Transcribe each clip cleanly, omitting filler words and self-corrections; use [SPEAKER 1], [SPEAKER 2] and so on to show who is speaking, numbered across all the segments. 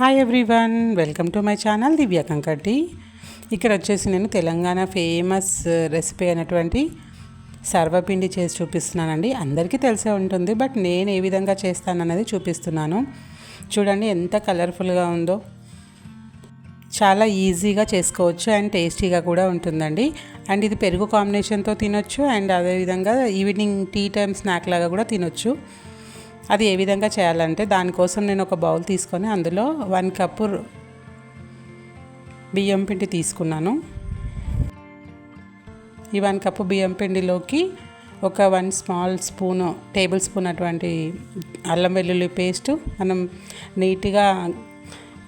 [SPEAKER 1] Hi everyone, welcome to my channel Divya Kankati. ఇక్కడ వచ్చేసి నేను తెలంగాణ ఫేమస్ రెసిపీ అయినటువంటి సర్వపిండి చేసి చూపిస్తున్నానండి. అందరికీ తెలిసే ఉంటుంది, బట్ నేను ఏ విధంగా చేస్తానన్నది చూపిస్తున్నాను. చూడండి ఎంత కలర్ఫుల్గా ఉందో. చాలా ఈజీగా చేసుకోవచ్చు అండ్ టేస్టీగా కూడా ఉంటుందండి. అండ్ ఇది పెరుగు కాంబినేషన్తో తినొచ్చు అండ్ అదేవిధంగా ఈవినింగ్ టీ టైమ్ స్నాక్ లాగా కూడా తినొచ్చు. అది ఏ విధంగా చేయాలంటే దానికోసం నేను ఒక బౌల్ తీసుకొని అందులో 1 కప్పు బియ్యం పిండి తీసుకున్నాను. ఈ 1 కప్పు బియ్యం పిండిలోకి ఒక 1 టేబుల్ స్పూన్ అటువంటి అల్లం వెల్లుల్లి పేస్టు, మనం నీట్గా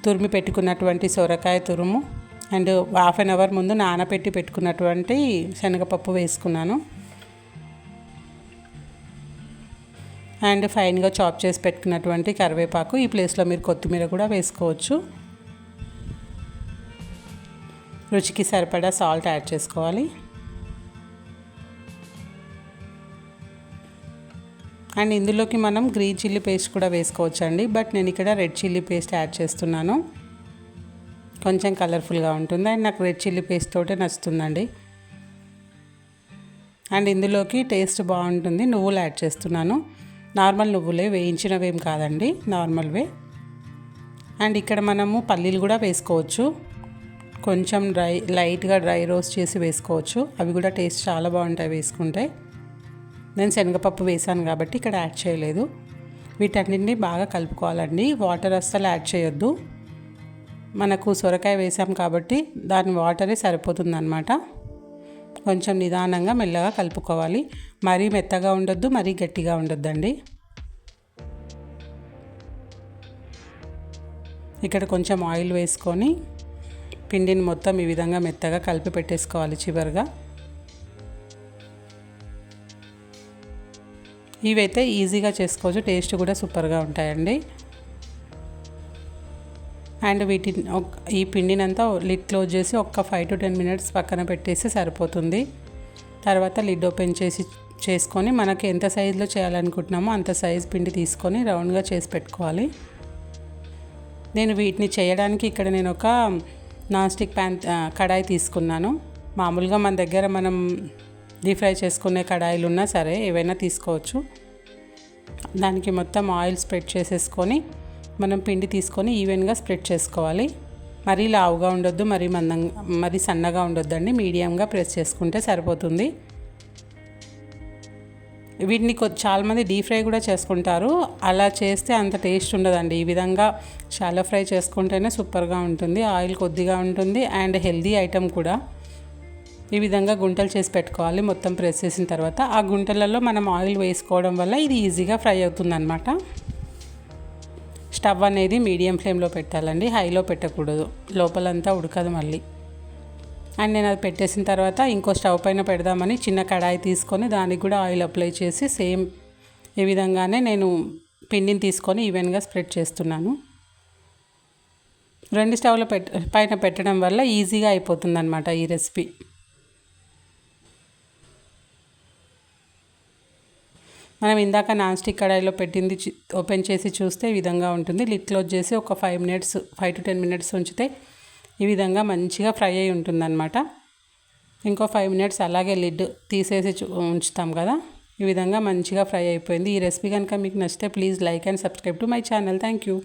[SPEAKER 1] తురిమి పెట్టుకున్నటువంటి సొరకాయ తురుము అండ్ హాఫ్ అన్ అవర్ ముందు నానబెట్టి పెట్టుకున్నటువంటి శనగపప్పు వేసుకున్నాను. అండ్ ఫైన్గా చాప్ చేసి పెట్టుకున్నటువంటి కరివేపాకు, ఈ ప్లేస్లో మీరు కొత్తిమీర కూడా వేసుకోవచ్చు. రుచికి సరిపడా సాల్ట్ యాడ్ చేసుకోవాలి. అండ్ ఇందులోకి మనం గ్రీన్ చిల్లీ పేస్ట్ కూడా వేసుకోవచ్చండి, బట్ నేను ఇక్కడ రెడ్ చిల్లీ పేస్ట్ యాడ్ చేస్తున్నాను. కొంచెం కలర్ఫుల్గా ఉంటుంది అండ్ నాకు రెడ్ చిల్లీ పేస్ట్ తోటే నచ్చుతుందండి. అండ్ ఇందులోకి టేస్ట్ బాగుంటుంది నువ్వులు యాడ్ చేస్తున్నాను. నార్మల్ నువ్వులే, వేయించినవేం కాదండి, నార్మల్వే. అండ్ ఇక్కడ మనము పల్లీలు కూడా వేసుకోవచ్చు. కొంచెం లైట్గా డ్రై రోస్ట్ చేసి వేసుకోవచ్చు. అవి కూడా టేస్ట్ చాలా బాగుంటాయి వేసుకుంటే. నేను శనగపప్పు వేసాను కాబట్టి ఇక్కడ యాడ్ చేయలేదు. వీటన్నింటినీ బాగా కలుపుకోవాలండి. వాటర్ అస్సలు యాడ్ చేయొద్దు. మనకు సొరకాయ వేసాం కాబట్టి దాని వాటరే సరిపోతుందన్నమాట. కొంచెం నిదానంగా మెల్లగా కలుపుకోవాలి. మరీ మెత్తగా ఉండొద్దు, మరీ గట్టిగా ఉండొద్దండి. ఇక్కడ కొంచెం ఆయిల్ వేసుకొని పిండిని మొత్తం ఈ విధంగా మెత్తగా కలిపి పెట్టేసుకోవాలి చివరిగా. ఇవైతే ఈజీగా చేసుకోవచ్చు, టేస్ట్ కూడా సూపర్గా ఉంటాయండి. అండ్ ఈ పిండినంతా లిడ్ క్లోజ్ చేసి ఒక 5 to 10 minutes పక్కన పెట్టేసి సరిపోతుంది. తర్వాత లిడ్ ఓపెన్ చేసుకొని మనకి ఎంత సైజులో చేయాలనుకుంటున్నామో అంత సైజు పిండి తీసుకొని రౌండ్గా చేసి పెట్టుకోవాలి. నేను వీటిని చేయడానికి ఇక్కడ నేను ఒక నాన్ స్టిక్ కడాయి తీసుకున్నాను. మామూలుగా మన దగ్గర మనం డీప్ ఫ్రై చేసుకునే కడాయిలు ఉన్నా సరే ఏవైనా తీసుకోవచ్చు. దానికి మొత్తం ఆయిల్ స్ప్రెడ్ చేసేసుకొని మనం పిండి తీసుకొని ఈవెన్గా స్ప్రెడ్ చేసుకోవాలి. మరీ లావుగా ఉండొద్దు, మరీ సన్నగా ఉండొద్దండి, మీడియంగా ప్రెస్ చేసుకుంటే సరిపోతుంది. వీటిని చాలామంది డీప్ ఫ్రై కూడా చేసుకుంటారు. అలా చేస్తే అంత టేస్ట్ ఉండదండి. ఈ విధంగా షాలో ఫ్రై చేసుకుంటేనే సూపర్గా ఉంటుంది. ఆయిల్ కొద్దిగా ఉంటుంది అండ్ హెల్దీ ఐటమ్ కూడా. ఈ విధంగా గుంటలు చేసి పెట్టుకోవాలి. మొత్తం ప్రెస్ చేసిన తర్వాత ఆ గుంటలలో మనం ఆయిల్ వేసుకోవడం వల్ల ఇది ఈజీగా ఫ్రై అవుతుందన్నమాట. స్టవ్ అనేది మీడియం ఫ్లేమ్లో పెట్టాలండి, హైలో పెట్టకూడదు, లోపలంతా ఉడకదు మళ్ళీ. అండ్ నేను అది పెట్టేసిన తర్వాత ఇంకో స్టవ్ పైన పెడదామని చిన్న కడాయి తీసుకొని దానికి కూడా ఆయిల్ అప్లై చేసి సేమ్ ఈ విధంగానే నేను పిండిని తీసుకొని ఈవెన్గా స్ప్రెడ్ చేస్తున్నాను. 2 స్టవ్ల పైన పెట్టడం వల్ల ఈజీగా అయిపోతుందన్నమాట ఈ రెసిపీ. మనం ఇందాక నాన్ స్టిక్ కడాయిలో పెట్టింది ఓపెన్ చేసి చూస్తే ఈ విధంగా ఉంటుంది. లిడ్ క్లోజ్ చేసి ఒక 5 to 10 minutes ఉంచితే ఈ విధంగా మంచిగా ఫ్రై అయి ఉంటుందన్నమాట. ఇంకో 5 minutes అలాగే లిడ్ తీసేసి ఉంచుతాం కదా. ఈ విధంగా మంచిగా ఫ్రై అయిపోయింది. ఈ రెసిపీ కనుక మీకు నచ్చితే please like and subscribe to my channel. Thank you.